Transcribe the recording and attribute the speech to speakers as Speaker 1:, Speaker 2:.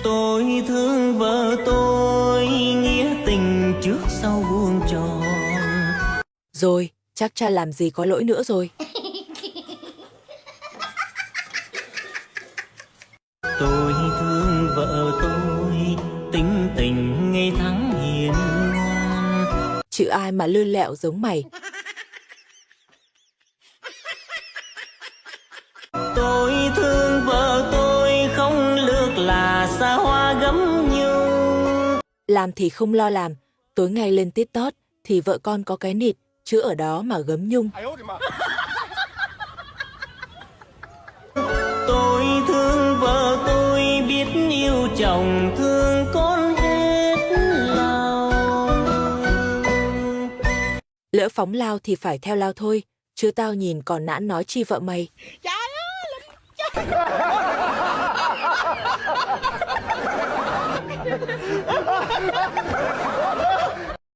Speaker 1: Tôi thương vợ tôi, nghĩa tình trước sau vuông tròn.
Speaker 2: Rồi, chắc cha làm gì có lỗi nữa rồi.
Speaker 1: Tôi thương vợ tôi, tính tình ngây thắng hiền ngoan.
Speaker 2: Chứ ai mà lươn lẹo giống mày.
Speaker 1: Tôi thương vợ tôi, không lược là xa hoa gấm nhung.
Speaker 2: Làm thì không lo làm, tối ngày lên tít tót, thì vợ con có cái nịt, chứ ở đó mà gấm nhung.
Speaker 1: Tôi thương vợ tôi, biết yêu chồng thương con hết lòng.
Speaker 2: Lỡ phóng lao thì phải theo lao thôi, chứ tao nhìn còn nãn nói chi vợ mày.
Speaker 3: Trời ơi!